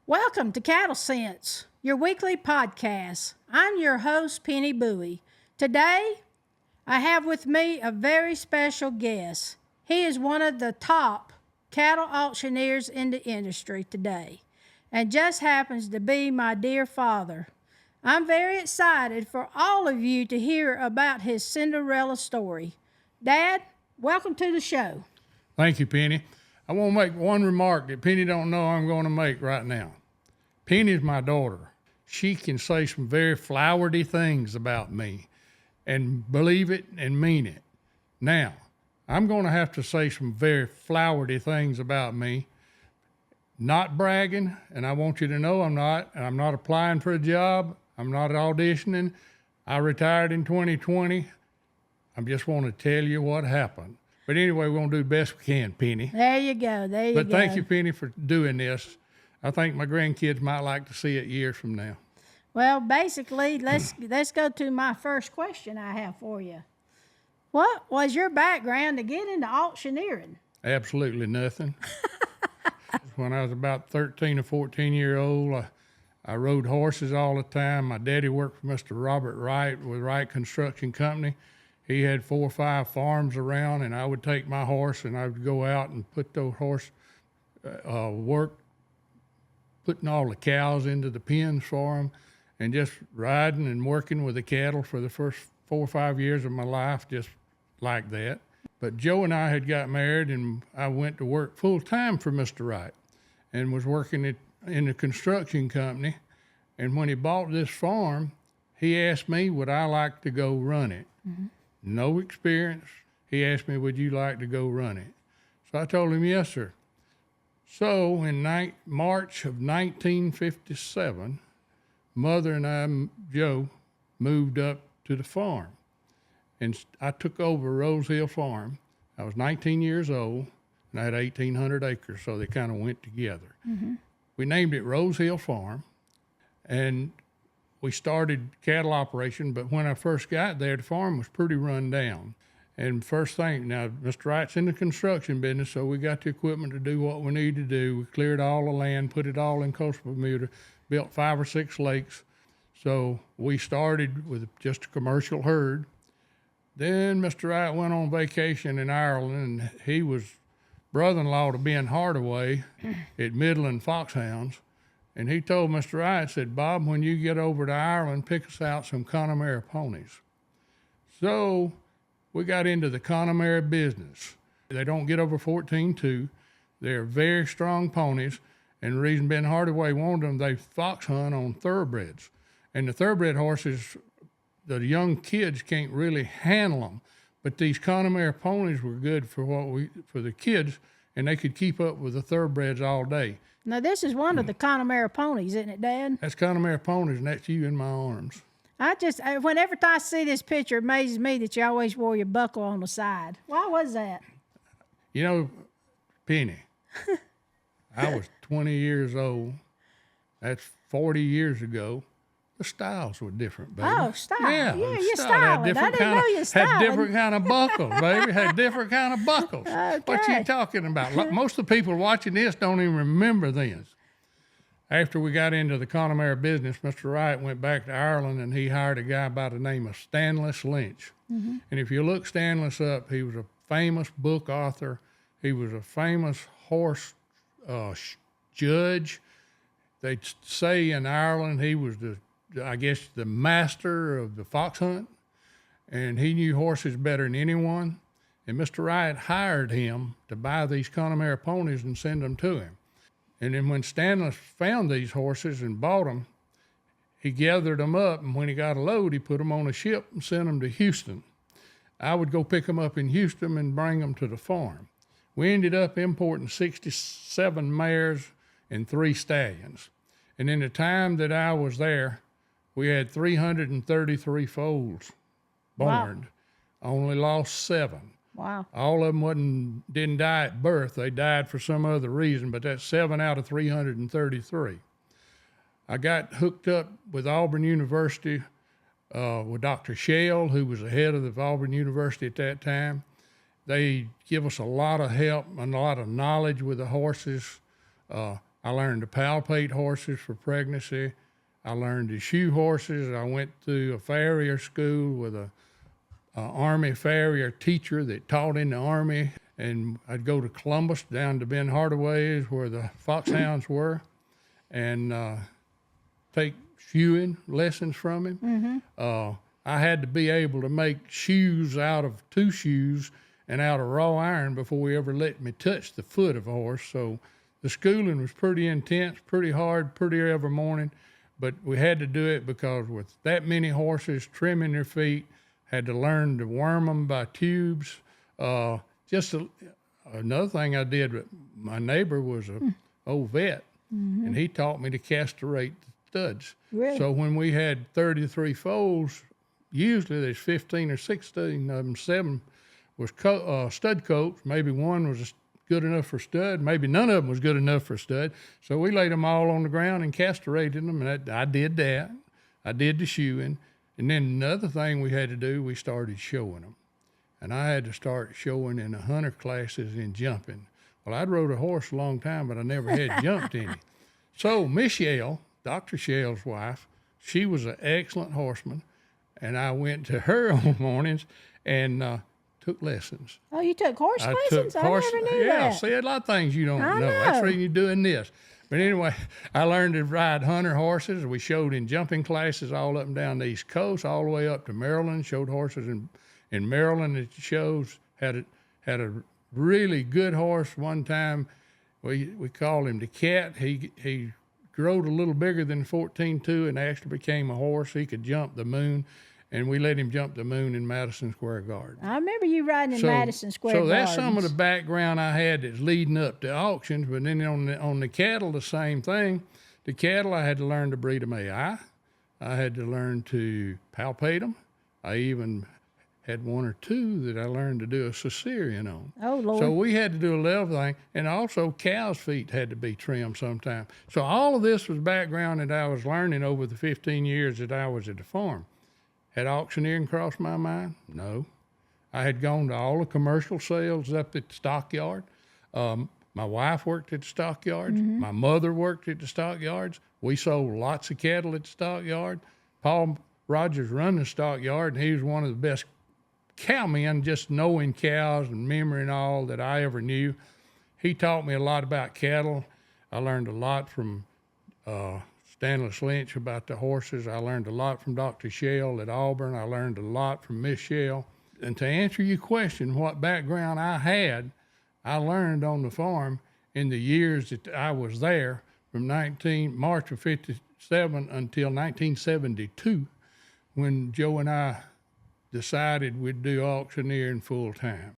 Welcome to Cattle Sense, your weekly podcast. I'm your host, Penny Bowie. Today, I have with me a very special guest. He is one of the top cattle auctioneers in the industry today and just happens to be my dear father. I'm very excited for all of you to hear about his Cinderella story. Dad, welcome to the show. Thank you, Penny. I want to make one remark that Penny don't know I'm going to make right now. Penny's my daughter. She can say some very flowery things about me and believe it and mean it. Now, I'm going to have to say some very flowery things about me. Not bragging, and I want you to know I'm not applying for a job. I'm not auditioning. I retired in 2020. I just want to tell you what happened. But anyway, we're going to do the best we can, Penny. There you go. But thank you, Penny, for doing this. I think my grandkids might like to see it years from now. Well, basically, let's go to my first question I have for you. What was your background to get into auctioneering? Absolutely nothing. When I was about 13 or 14 years old, I rode horses all the time. My daddy worked for Mr. Robert Wright with Wright Construction Company. He had 4 or 5 farms around, and I would take my horse and I would go out and put those horse work, putting all the cows into the pens for them, and just riding and working with the cattle for the first 4 or 5 years of my life, just like that. But Joe and I had got married, and I went to work full time for Mr. Wright and was working in a construction company. And when he bought this farm, he asked me, would I like to go run it? Mm-hmm. No experience. He asked me, would you like to go run it? So I told him, yes, sir. So in March of 1957, Mother and I, Joe, moved up to the farm. And I took over Rose Hill Farm. I was 19 years old, and I had 1,800 acres, so they kind of went together. Mm-hmm. We named it Rose Hill Farm, and we started cattle operation, but when I first got there, the farm was pretty run down. And first thing, now, Mr. Wright's in the construction business, so we got the equipment to do what we needed to do. We cleared all the land, put it all in coastal Bermuda, built 5 or 6 lakes. So we started with just a commercial herd. Then Mr. Wright went on vacation in Ireland, and he was brother-in-law to Ben Hardaway at Midland Foxhounds. And he told Mr. Wright, said, Bob, when you get over to Ireland, pick us out some Connemara ponies. So we got into the Connemara business. They don't get over 14.2. They're very strong ponies. And the reason Ben Hardaway wanted them, they fox hunt on thoroughbreds. And the thoroughbred horses, the young kids can't really handle them. But these Connemara ponies were good for the kids, and they could keep up with the thoroughbreds all day. Now, this is one of the Connemara ponies, isn't it, Dad? That's Connemara ponies, and that's you in my arms. Whenever I see this picture, it amazes me that you always wore your buckle on the side. Why was that? You know, Penny, I was 20 years old. That's 40 years ago. The styles were different, baby. Oh, style. Yeah, you're styling. I didn't know you styling. Had different kind of buckles, baby. Had different kind of buckles. Okay. What you talking about? Most of the people watching this don't even remember this. After we got into the Connemara business, Mr. Wright went back to Ireland, and he hired a guy by the name of Stanless Lynch. Mm-hmm. And if you look Stanless up, he was a famous book author. He was a famous horse judge. They say in Ireland he was the master of the fox hunt, and he knew horses better than anyone. And Mr. Wright hired him to buy these Connemara ponies and send them to him. And then when Stanless found these horses and bought them, he gathered them up, and when he got a load, he put them on a ship and sent them to Houston. I would go pick them up in Houston and bring them to the farm. We ended up importing 67 mares and 3 stallions. And in the time that I was there, we had 333 foals born. Wow. Only lost 7. Wow. All of them didn't die at birth. They died for some other reason, but that's 7 out of 333. I got hooked up with Auburn University with Dr. Shell, who was the head of the Auburn University at that time. They give us a lot of help and a lot of knowledge with the horses. I learned to palpate horses for pregnancy. I learned to shoe horses. I went to a farrier school with a Army farrier teacher that taught in the Army. And I'd go to Columbus, down to Ben Hardaway's where the foxhounds were, and take shoeing lessons from him. I had to be able to make shoes out of two shoes and out of raw iron before he ever let me touch the foot of a horse. So the schooling was pretty intense, pretty hard, pretty every morning, but we had to do it because with that many horses trimming their feet, had to learn to worm them by tubes. Another thing I did, my neighbor was a old vet, and he taught me to castrate the studs. Really? So when we had 33 foals, usually there's 15 or 16 of them, 7 was stud coats. Maybe one was good enough for stud. Maybe none of them was good enough for stud. So we laid them all on the ground and castrated them, and I did that. I did the shoeing. And then another thing we had to do, we started showing them. And I had to start showing in the hunter classes in jumping. Well, I'd rode a horse a long time, but I never had jumped any. So Miss Shell, Dr. Shell's wife, she was an excellent horseman. And I went to her on mornings and took lessons. Oh, you took horse lessons? Took horse, I never knew yeah, that. see, a lot of things you don't I know. That's know. the reason you're doing this. But anyway, I learned to ride hunter horses. We showed in jumping classes all up and down the East Coast, all the way up to Maryland, showed horses in Maryland at the shows. Had a really good horse one time. We called him the Cat. He growed a little bigger than 14.2 and actually became a horse. He could jump the moon, and we let him jump the moon in Madison Square Garden. I remember you riding in Madison Square So that's some of Gardens. the background I had that's leading up to auctions. But then on the cattle, the same thing. The cattle, I had to learn to breed them AI. I had to learn to palpate them. I even had one or two that I learned to do a cesarean on. Oh, Lord. So we had to do a little thing, and also cows' feet had to be trimmed sometime. So all of this was background that I was learning over the 15 years that I was at the farm. Had auctioneering crossed my mind? No. I had gone to all the commercial sales up at the stockyard. My wife worked at the stockyards. My mother worked at the stockyards. We sold lots of cattle at the stockyard. Paul Rogers run the stockyard, and he was one of the best cowmen, just knowing cows and memory and all that I ever knew. He taught me a lot about cattle. I learned a lot from Stanley Lynch about the horses. I learned a lot from Dr. Shell at Auburn. I learned a lot from Miss Shell. And to answer your question, what background I had, I learned on the farm in the years that I was there from March of 57 until 1972, when Joe and I decided we'd do auctioneering full time.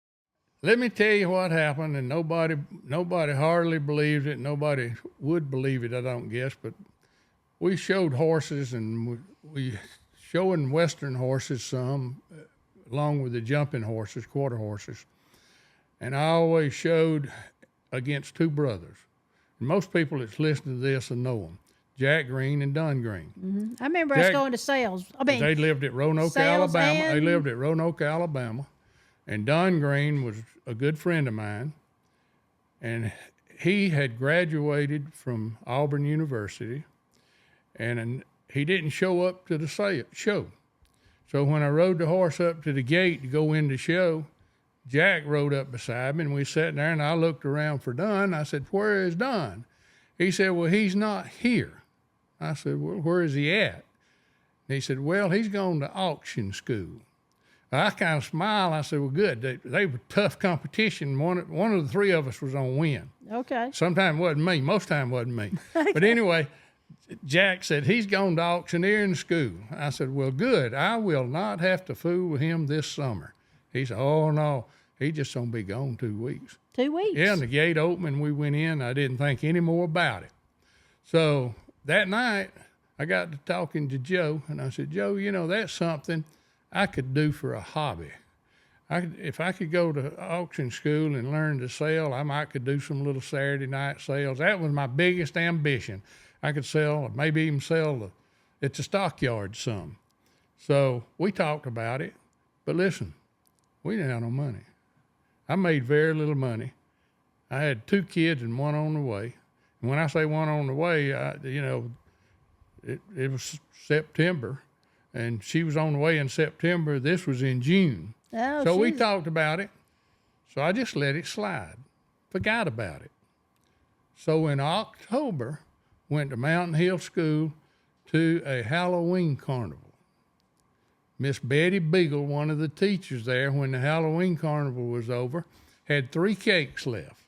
Let me tell you what happened, and nobody hardly believed it. Nobody would believe it, I don't guess, but we showed horses, and we showing Western horses some, along with the jumping horses, quarter horses. And I always showed against two brothers. And most people that's listening to this will know them, Jack Green and Don Green. I remember us going to sales. They lived at Roanoke, sales Alabama. They and- lived at Roanoke, Alabama. And Don Green was a good friend of mine. And he had graduated from Auburn University. And he didn't show up to the show. So when I rode the horse up to the gate to go in the show, Jack rode up beside me, and we sat there, and I looked around for Don. I said, "Where is Don?" He said, "Well, he's not here." I said, "Well, where is he at?" And he said, "Well, he's gone to auction school." I kind of smiled. I said, "Well, good. They were tough competition. One of the three of us was going to win. Okay. Sometimes it wasn't me. Most time it wasn't me. But anyway, Jack said, he's gone to auctioneering school. I said, "Well, good. I will not have to fool with him this summer." He said, "Oh, no. He's just going to be gone 2 weeks." 2 weeks. Yeah, and the gate opened, and we went in. I didn't think any more about it. So that night, I got to talking to Joe, and I said, "Joe, that's something I could do for a hobby. If I could go to auction school and learn to sell, I might could do some little Saturday night sales." That was my biggest ambition. I could sell, maybe even sell at the stockyard some. So we talked about it. But listen, we didn't have no money. I made very little money. I had 2 kids and one on the way. And when I say one on the way, it was September, and she was on the way in September. This was in June. Oh, So we talked about it. So I just let it slide, forgot about it. So in October, went to Mountain Hill School to a Halloween carnival. Miss Betty Beagle, one of the teachers there, when the Halloween carnival was over, had 3 cakes left.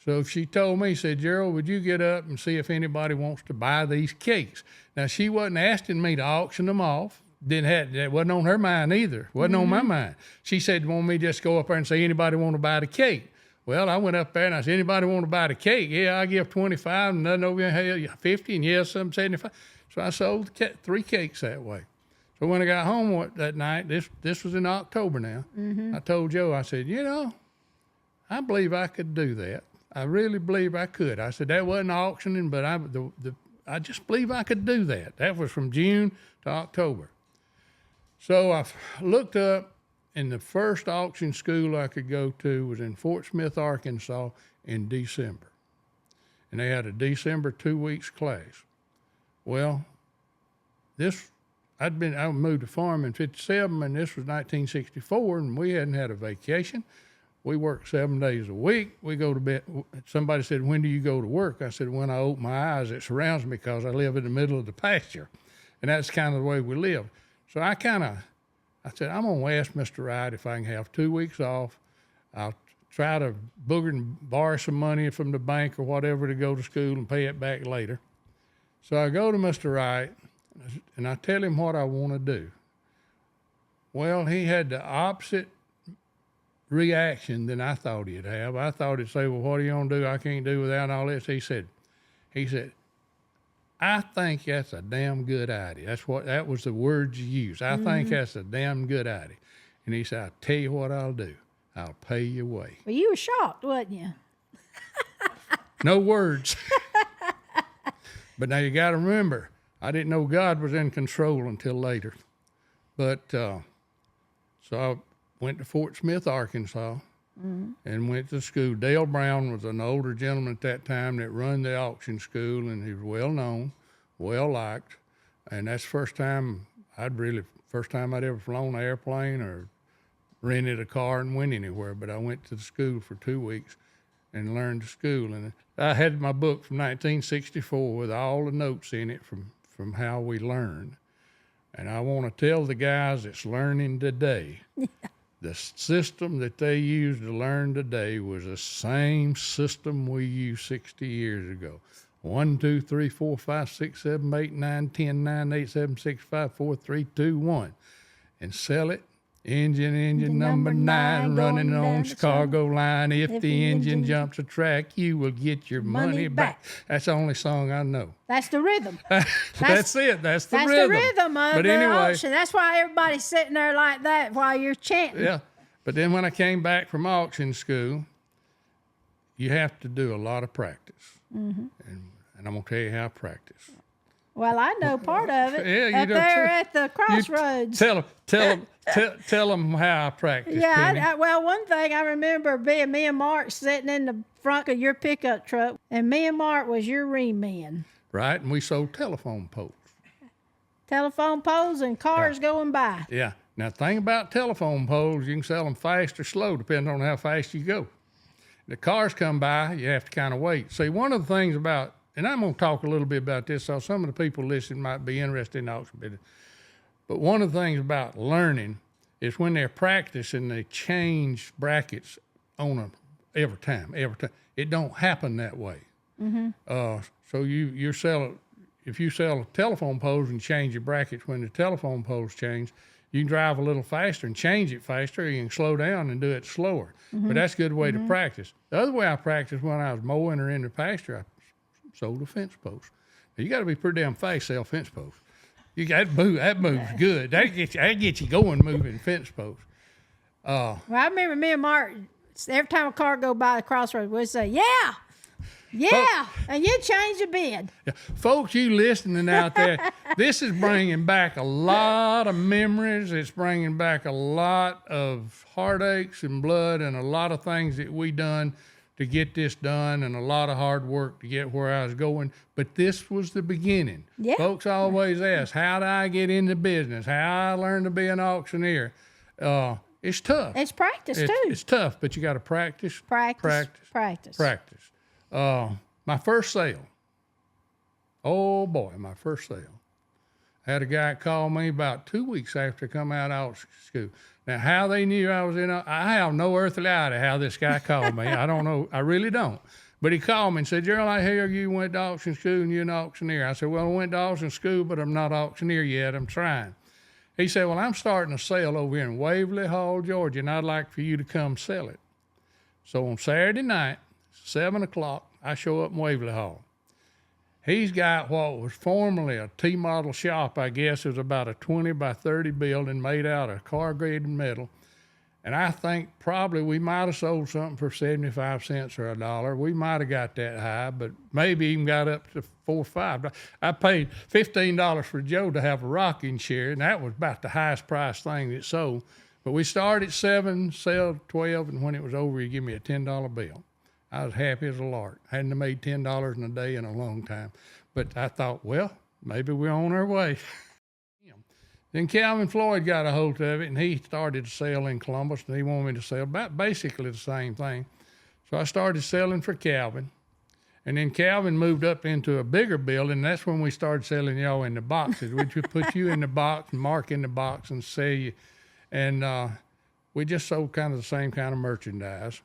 So she told me, said, Gerald, would you get up and see if anybody wants to buy these cakes? Now, she wasn't asking me to auction them off. That wasn't on her mind either. Wasn't on my mind. She said, want me just go up there and say, anybody want to buy the cake? Well, I went up there and I said, anybody want to buy the cake? Yeah, I give 25 and nothing over here, 50 and yes, some 75. So I sold 3 cakes that way. So when I got home that night, this was in October now, I told Joe, I said, I believe I could do that. I really believe I could. I said, that wasn't auctioning, but I just believe I could do that. That was from June to October. So I looked up, and the first auction school I could go to was in Fort Smith, Arkansas in December. And they had a December 2 weeks class. Well, I moved to farm in 57, and this was 1964, and we hadn't had a vacation. We worked 7 days a week. We go to bed. Somebody said, when do you go to work? I said, when I open my eyes, it surrounds me because I live in the middle of the pasture. And that's kind of the way we live. So I said, I'm going to ask Mr. Wright if I can have 2 weeks off. I'll try to booger and borrow some money from the bank or whatever to go to school and pay it back later. So I go to Mr. Wright, and I tell him what I want to do. Well, he had the opposite reaction than I thought he'd have. I thought he'd say, well, what are you going to do? I can't do without all this. He said, I think that's a damn good idea. That was the words you used. I think that's a damn good idea. And he said, I'll tell you what I'll do. I'll pay your way. Well, you were shocked, wasn't you? No words. But now you got to remember, I didn't know God was in control until later. But so I went to Fort Smith, Arkansas, and went to school. Dale Brown was an older gentleman at that time that run the auction school, and he was well known, well liked. And that's the first time I'd ever flown an airplane or rented a car and went anywhere. But I went to the school for 2 weeks and learned the school. And I had my book from 1964 with all the notes in it from how we learned. And I want to tell the guys that's learning today, the system that they used to learn today was the same system we used 60 years ago. 1, 2, 3, 4, 5, 6, 7, 8, 9, 10, 9, 8, 7, 6, 5, 4, 3, 2, 1. And sell it. Engine number 9 running on Chicago line. If the engine jumps a track, you will get your money back. That's the only song I know. That's the rhythm. That's it. That's the rhythm. That's the rhythm of but the anyway, auction. That's why everybody's sitting there like that while you're chanting. Yeah. But then when I came back from auction school, you have to do a lot of practice. And I'm going to tell you how I practice. Well, I know part of it. Yeah, up there at the crossroads. Tell them how I practice. Yeah, well, one thing I remember being me and Mark sitting in the front of your pickup truck, and me and Mark was your ream man. Right, and we sold telephone poles. Telephone poles and cars going by. Yeah. Now, the thing about telephone poles, you can sell them fast or slow, depending on how fast you go. The cars come by, you have to kind of wait. See, one of the things about, and I'm going to talk a little bit about this, so some of the people listening might be interested in auction business. But one of the things about learning is when they're practicing, they change brackets on them every time. It don't happen that way. So you sell, if you sell telephone poles and change your brackets when the telephone poles change, you can drive a little faster and change it faster, or you can slow down and do it slower. But that's a good way to practice. The other way I practiced when I was mowing or in the pasture, I sold a fence post. Now, you got to be pretty damn fast to sell fence posts. You got that moves good. That gets you going moving fence posts. Well, I remember me and Mark, every time a car go by the crossroads, we'd say, yeah, and you change the bid. Yeah. Folks, you listening out there, this is bringing back a lot of memories. It's bringing back a lot of heartaches and blood and a lot of things that we done to get this done and a lot of hard work to get where I was going. But this was the beginning. Yeah. Folks always ask, how do I get into business? How I learn to be an auctioneer? It's tough. It's practice, too. It's tough, but you got to practice. Practice. My first sale. Oh, boy, my first sale. I had a guy call me about 2 weeks after I come out of auction school. Now, how they knew I was I have no earthly idea how this guy called me. I don't know. I really don't. But he called me and said, Gerald, I hear you went to auction school and you're an auctioneer. I said, well, I went to auction school, but I'm not auctioneer yet. I'm trying. He said, well, I'm starting a sale over here in Waverly Hall, Georgia, and I'd like for you to come sell it. So on Saturday night, 7 o'clock, I show up in Waverly Hall. He's got what was formerly a T-model shop, I guess. It was about a 20 by 30 building made out of corrugated metal. And I think probably we might have sold something for 75 cents or $1. We might have got that high, but maybe even got up to $4 or $5. I paid $15 for Joe to have a rocking chair, and that was about the highest price thing that sold. But we started at 7, sold 12, and when it was over, he gave me a $10 bill. I was happy as a lark. I hadn't made $10 in a day in a long time. But I thought, well, maybe we're on our way. Then Calvin Floyd got a hold of it, and he started to sell in Columbus, and he wanted me to sell about basically the same thing. So I started selling for Calvin. And then Calvin moved up into a bigger building, and that's when we started selling y'all in the boxes. We'd put you in the box and Mark in the box and sell you. And we just sold kind of the same kind of merchandise.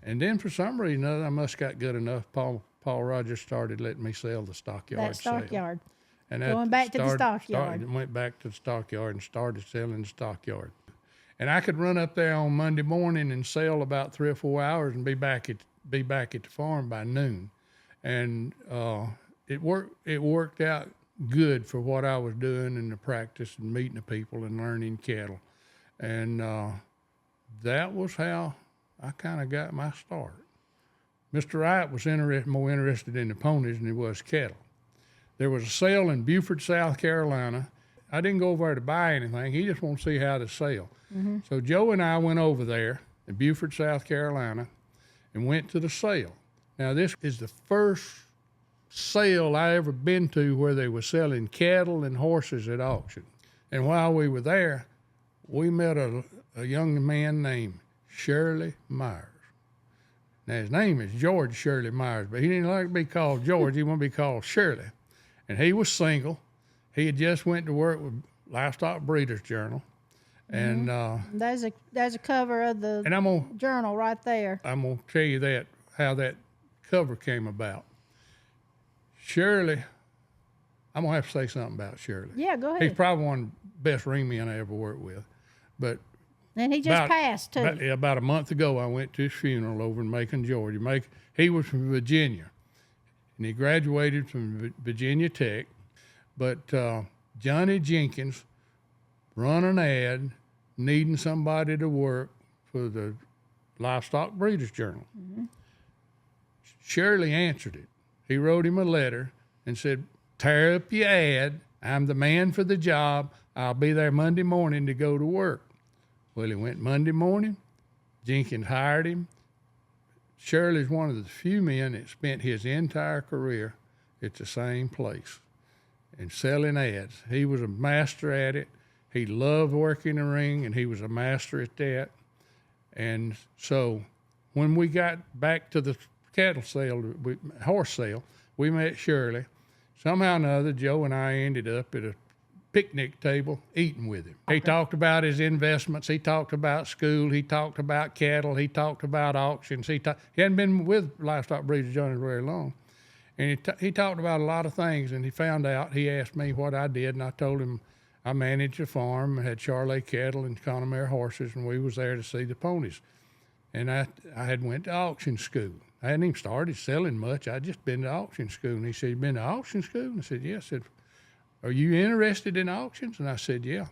And then for some reason or other, I must got good enough. Paul Rogers started letting me sell the stockyard Stockyard. And Going back to the stockyard. Went back to the stockyard and started selling the stockyard. And I could run up there on Monday morning and sell about 3 or 4 hours and be back at the farm by noon. And it worked out good for what I was doing in the practice and meeting the people and learning cattle. And that was how I kind of got my start. Mr. Wright was more interested in the ponies than he was cattle. There was a sale in Beaufort, South Carolina. I didn't go over there to buy anything. He just wanted to see how to sell. Mm-hmm. So Joe and I went over there in Beaufort, South Carolina, and went to the sale. Now, this is the first sale I ever been to where they were selling cattle and horses at auction. And while we were there, we met a young man named Shirley Myers. Now, his name is George Shirley Myers, but he didn't like to be called George. He wanted to be called Shirley. And he was single. He had just went to work with Livestock Breeders' Journal. And there's a cover of the journal right there. I'm going to tell you how that cover came about. Shirley, I'm going to have to say something about Shirley. Yeah, go ahead. He's probably one of the best ringmen I ever worked with. But and he just passed, too. About a month ago, I went to his funeral over in Macon, Georgia. He was from Virginia, and he graduated from Virginia Tech. But Johnny Jenkins run an ad needing somebody to work for the Livestock Breeders' Journal. Mm-hmm. Shirley answered it. He wrote him a letter and said, tear up your ad. I'm the man for the job. I'll be there Monday morning to go to work. Well, he went Monday morning. Jenkins hired him. Shirley's one of the few men that spent his entire career at the same place and selling ads. He was a master at it. He loved working the ring, and he was a master at that. And so when we got back to the cattle sale, horse sale, we met Shirley. Somehow or another, Joe and I ended up at a picnic table eating with him. Okay. He talked about his investments. He talked about school. He talked about cattle. He talked about auctions. He hadn't been with Livestock Breeders' Journal very long. And he talked about a lot of things, and he asked me what I did, and I told him I managed a farm and had Charolais cattle and Connemara horses, and we was there to see the ponies. And I had went to auction school. I hadn't even started selling much. I'd just been to auction school. And he said, you been to auction school? And I said, yeah. I said, are you interested in auctions? And I said, yeah.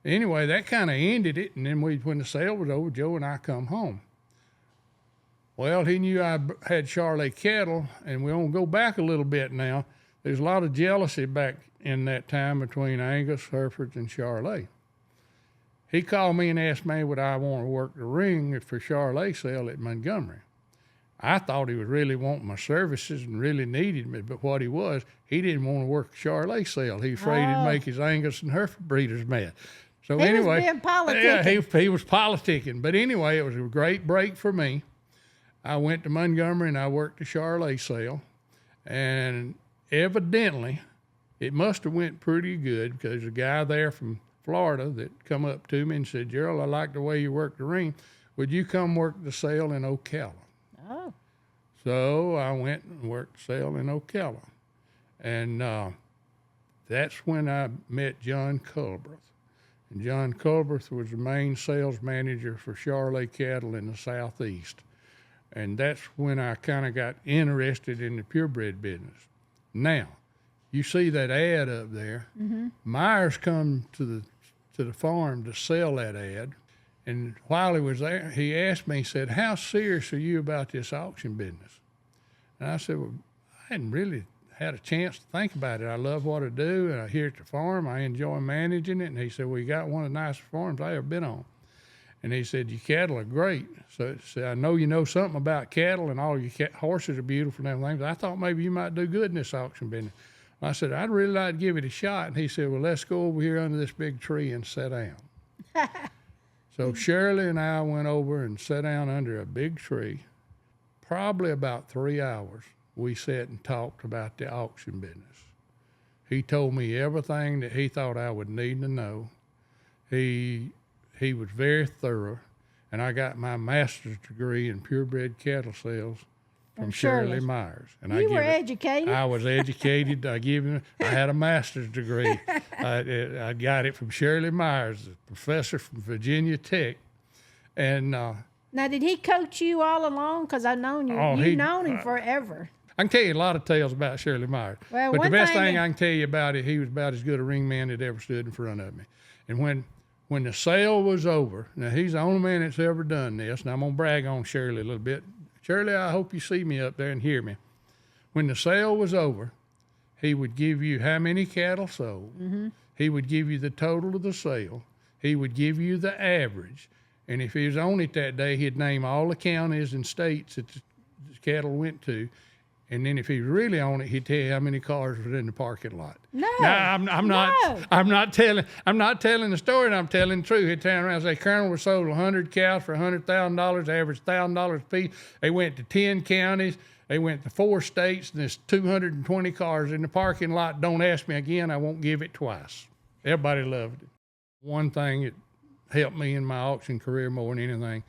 Anyway, that kind of ended it. And then when the sale was over, Joe and I come home. Well, he knew I had Charolais cattle, and we're going to go back a little bit now. There's a lot of jealousy back in that time between Angus, Hereford, and Charolais. He called me and asked me would I want to work the ring for Charolais sale at Montgomery. I thought he was really wanting my services and really needed me, but what he didn't want to work a Charolais sale. He was afraid it'd make his Angus and Hereford breeders mad. So He anyway, was being politicking. yeah, he was politicking. But anyway, it was a great break for me. I went to Montgomery and I worked a Charolais sale, and evidently it must have went pretty good because a guy there from Florida that come up to me and said, Gerald, I like the way you work the ring. Would you come work the sale in Ocala? Oh. So I went and worked the sale in Ocala. And that's when I met John Culberth. And John Culberth was the main sales manager for Charolais cattle in the Southeast. And that's when I kind of got interested in the purebred business. Now, you see that ad up there. Mm-hmm. Myers come to the farm to sell that ad. And while he was there, he asked me, he said, how serious are you about this auction business? And I said, well, I hadn't really had a chance to think about it. I love what I do, and here at the farm, I enjoy managing it. And he said, well, you got one of the nicest farms I ever been on. And he said, your cattle are great. So I know you know something about cattle, and all your horses are beautiful and everything, but I thought maybe you might do good in this auction business. I said, I'd really like to give it a shot. And he said, well, let's go over here under this big tree and sit down. So Shirley and I went over and sat down under a big tree. Probably about 3 hours, we sat and talked about the auction business. He told me everything that he thought I would need to know. He was very thorough, and I got my master's degree in purebred cattle sales from Shirley Myers. And you were educated. I was educated. I had a master's degree. I got it from Shirley Myers, a professor from Virginia Tech. And now, did he coach you all along? Because I've known you. You've known him forever. I can tell you a lot of tales about Shirley Myers. Well, but the best thing I can tell you about it, he was about as good a ring man that ever stood in front of me. And when the sale was over, now he's the only man that's ever done this, and I'm going to brag on Shirley a little bit. Shirley, I hope you see me up there and hear me. When the sale was over, he would give you how many cattle sold. Mm-hmm. He would give you the total of the sale. He would give you the average. And if he was on it that day, he'd name all the counties and states that the cattle went to. And then if he was really on it, he'd tell you how many cars were in the parking lot. No, now, I'm not telling the story, and I'm telling the truth. He'd turn around and say, Colonel, we sold 100 cows for $100,000, average $1,000 a piece. They went to 10 counties. They went to 4 states, and there's 220 cars in the parking lot. Don't ask me again. I won't give it twice. Everybody loved it. One thing that helped me in my auction career more than anything,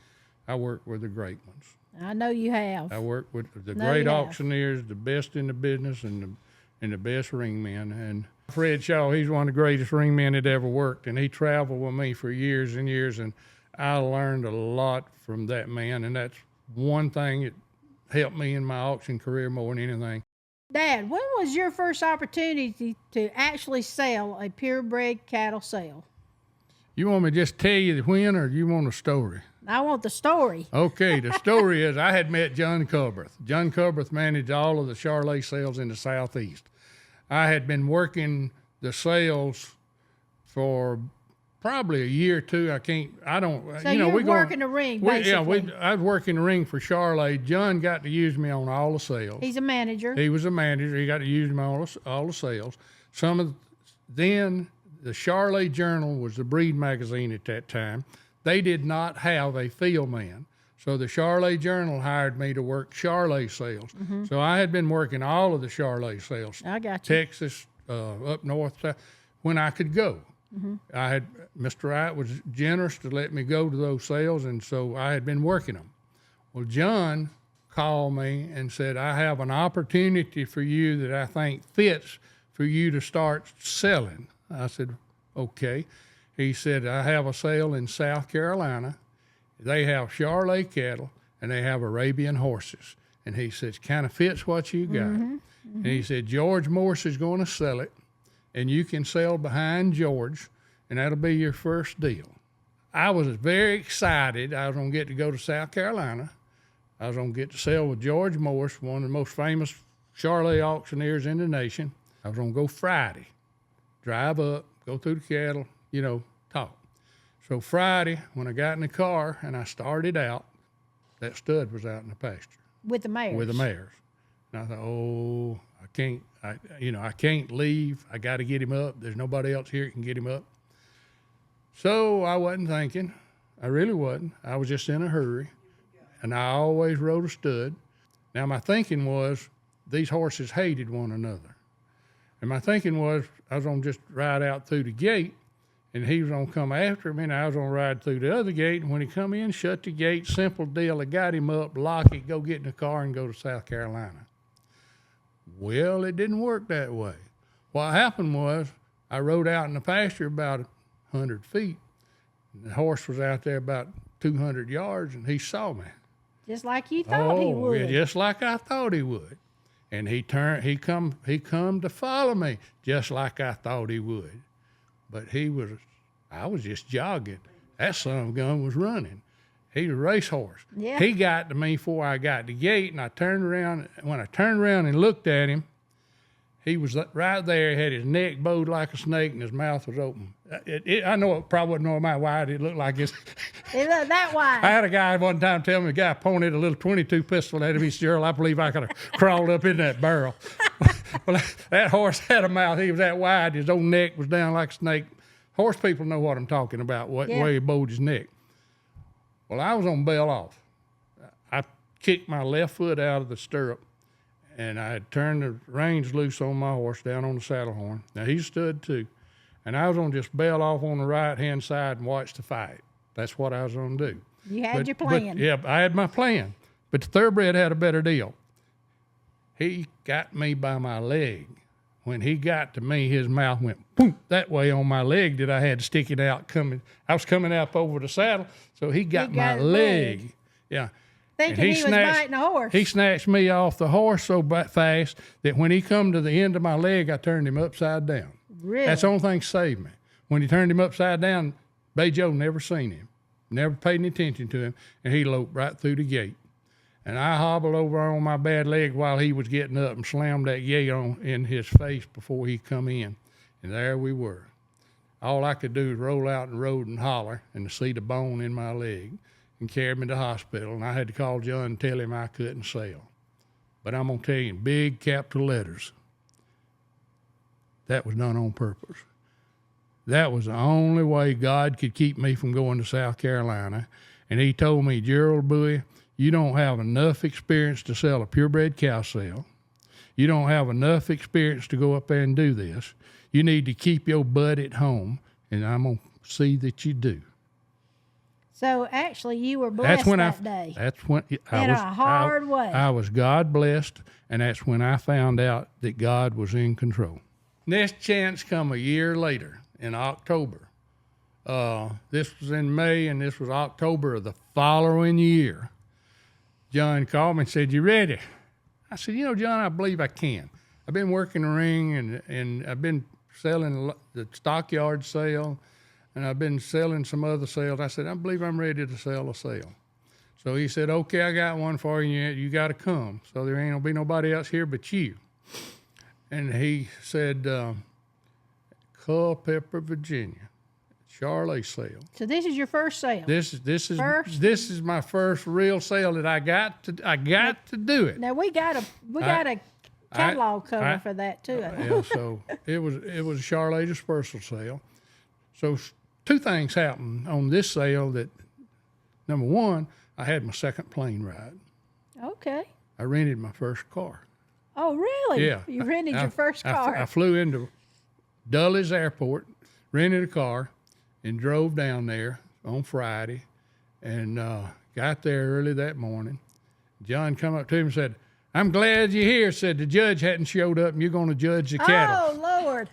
I worked with the great ones. I know you have. I worked with the great auctioneers, the best in the business, and the best ring men. And Fred Shaw, he's one of the greatest ring men that ever worked, and he traveled with me for years and years, and I learned a lot from that man, and that's one thing that helped me in my auction career more than anything. Dad, when was your first opportunity to actually sell a purebred cattle sale? You want me to just tell you the when, or you want a story? I want the story. Okay, the story is I had met John Culberth. John Culberth managed all of the Charolais sales in the Southeast. I had been working the sales for probably a year or two. So you were working the ring, basically. I was working the ring for Charolais. John got to use me on all the sales. He's a manager. He was a manager. He got to use me on all the sales. Then the Charolais Journal was the breed magazine at that time. They did not have a field man. So the Charolais Journal hired me to work Charolais sales. Mm-hmm. So I had been working all of the Charolais sales. I got you. Texas, up north, when I could go. Mm-hmm. Mr. Wright was generous to let me go to those sales, and so I had been working them. Well, John called me and said, I have an opportunity for you that I think fits for you to start selling. I said, okay. He said, I have a sale in South Carolina. They have Charolais cattle, and they have Arabian horses. And he says, kind of fits what you got. Mm-hmm. Mm-hmm. And he said, George Morse is going to sell it, and you can sell behind George, and that'll be your first deal. I was very excited. I was going to get to go to South Carolina. I was going to get to sell with George Morse, one of the most famous Charolais auctioneers in the nation. I was going to go Friday, drive up, go through the cattle, talk. So Friday, when I got in the car and I started out, that stud was out in the pasture. With the mares. With the mares. And I thought, oh, I can't leave. I got to get him up. There's nobody else here that can get him up. So I wasn't thinking. I really wasn't. I was just in a hurry. And I always rode a stud. Now, my thinking was these horses hated one another. And my thinking was I was going to just ride out through the gate, and he was going to come after me, and I was going to ride through the other gate. And when he come in, shut the gate, simple deal. I got him up, lock it, go get in the car, and go to South Carolina. Well, it didn't work that way. What happened was I rode out in the pasture about 100 feet. And the horse was out there about 200 yards, and he saw me. Just like you thought he would. Yeah, just like I thought he would. And he come to follow me just like I thought he would. But I was just jogging. That son of a gun was running. He's a racehorse. Yeah. He got to me before I got to the gate, and I turned around. When I turned around and looked at him, he was right there. He had his neck bowed like a snake, and his mouth was open. I know it probably wasn't normal wide. It looked like this. It looked that wide. I had a guy one time tell me, a guy pointed a little .22 pistol at him. He said, Gerald, I believe I could have crawled up in that barrel. Well, that horse had a mouth. He was that wide. His old neck was down like a snake. Horse people know what I'm talking about, way he bowed his neck. Well, I was on bail off. I kicked my left foot out of the stirrup, and I had turned the reins loose on my horse down on the saddle horn. Now, he stood too. And I was going to just bail off on the right-hand side and watch the fight. That's what I was going to do. You had your plan. Yeah, I had my plan. But the thoroughbred had a better deal. He got me by my leg. When he got to me, his mouth went boom, that way on my leg that I had to stick it out coming. I was coming up over the saddle, so he got my leg. Yeah. Thinking he was biting a horse. He snatched me off the horse so fast that when he come to the end of my leg, I turned him upside down. Really? That's the only thing that saved me. When he turned him upside down, Bay Joe never seen him, never paid any attention to him, and he loped right through the gate. And I hobbled over on my bad leg while he was getting up and slammed that gate in his face before he come in. And there we were. All I could do was roll out in the road and holler and see the bone in my leg and carry me to the hospital. And I had to call John and tell him I couldn't sell. But I'm going to tell you in big capital letters, that was done on purpose. That was the only way God could keep me from going to South Carolina. And he told me, Gerald Bowie, you don't have enough experience to sell a purebred cow sale. You don't have enough experience to go up there and do this. You need to keep your butt at home, and I'm going to see that you do. So actually, you were blessed that day. That's when in a hard way. I was God blessed, and that's when I found out that God was in control. Next chance come a year later in October. This was in May, and this was October of the following year. John called me and said, "You ready?" I said, John, I believe I can. I've been working the ring, and I've been selling the stockyard sale, and I've been selling some other sales. I said, I believe I'm ready to sell a sale. So he said, okay, I got one for you. You got to come. So there ain't going to be nobody else here but you. And he said, Culpeper, Virginia, Charlotte sale. So this is your first sale. This is my first real sale that I got to do it. Now we got a catalog cover for that too. Yeah, so it was a Charlotte dispersal sale. So two things happened on this sale. That number one, I had my second plane ride. Okay. I rented my first car. Oh, really? Yeah. You rented your first car. I flew into Dulles Airport, rented a car, and drove down there on Friday, and got there early that morning. John come up to him and said, I'm glad you're here. Said the judge hadn't showed up, and you're going to judge the cattle. Oh, Lord.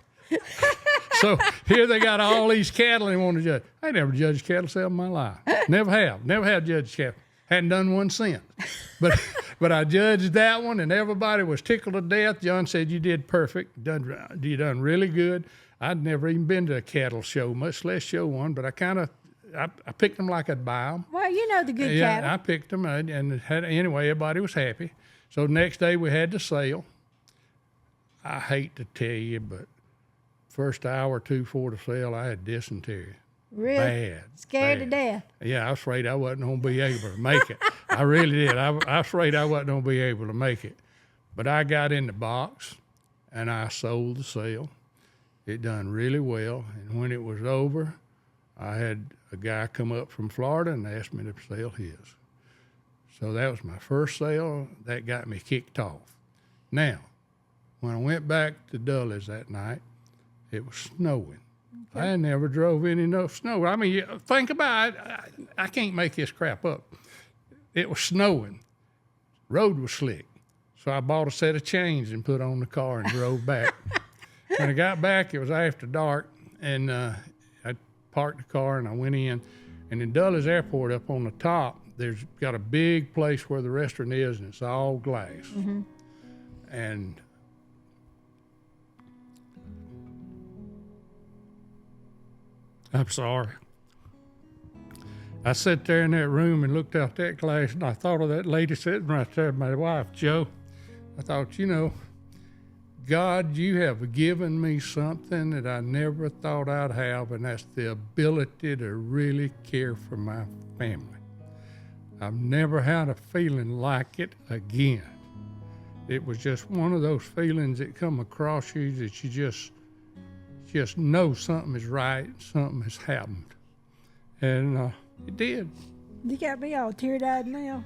So here they got all these cattle they want to judge. I never judged cattle sale in my life. Never have judged cattle. Hadn't done one since. But I judged that one, and everybody was tickled to death. John said, you did perfect. You done really good. I'd never even been to a cattle show, much less show one, but I picked them like I'd buy them. Well, you know the good cattle. Yeah, I picked them, and anyway, everybody was happy. So the next day we had the sale. I hate to tell you, but first hour or two before the sale, I had dysentery. Really? Bad. Scared to bad. death. Yeah, I was afraid I wasn't going to be able to make it. I really did. I was afraid I wasn't going to be able to make it. But I got in the box, and I sold the sale. It done really well. And when it was over, I had a guy come up from Florida and asked me to sell his. So that was my first sale. That got me kicked off. Now, when I went back to Dulles that night, it was snowing. Okay. I never drove in enough snow. I mean, think about it. I can't make this crap up. It was snowing. Road was slick. So I bought a set of chains and put on the car and drove back. When I got back, it was after dark, and I parked the car and I went in. And in Dulles Airport, up on the top, there's got a big place where the restaurant is, and it's all glass. Mm-hmm. And I'm sorry. I sat there in that room and looked out that glass, and I thought of that lady sitting right there, my wife, Joe. I thought, you know, God, you have given me something that I never thought I'd have, and that's the ability to really care for my family. I've never had a feeling like it again. It was just one of those feelings that come across you that you just know something is right, something has happened. And it did. You got me all teary-eyed now.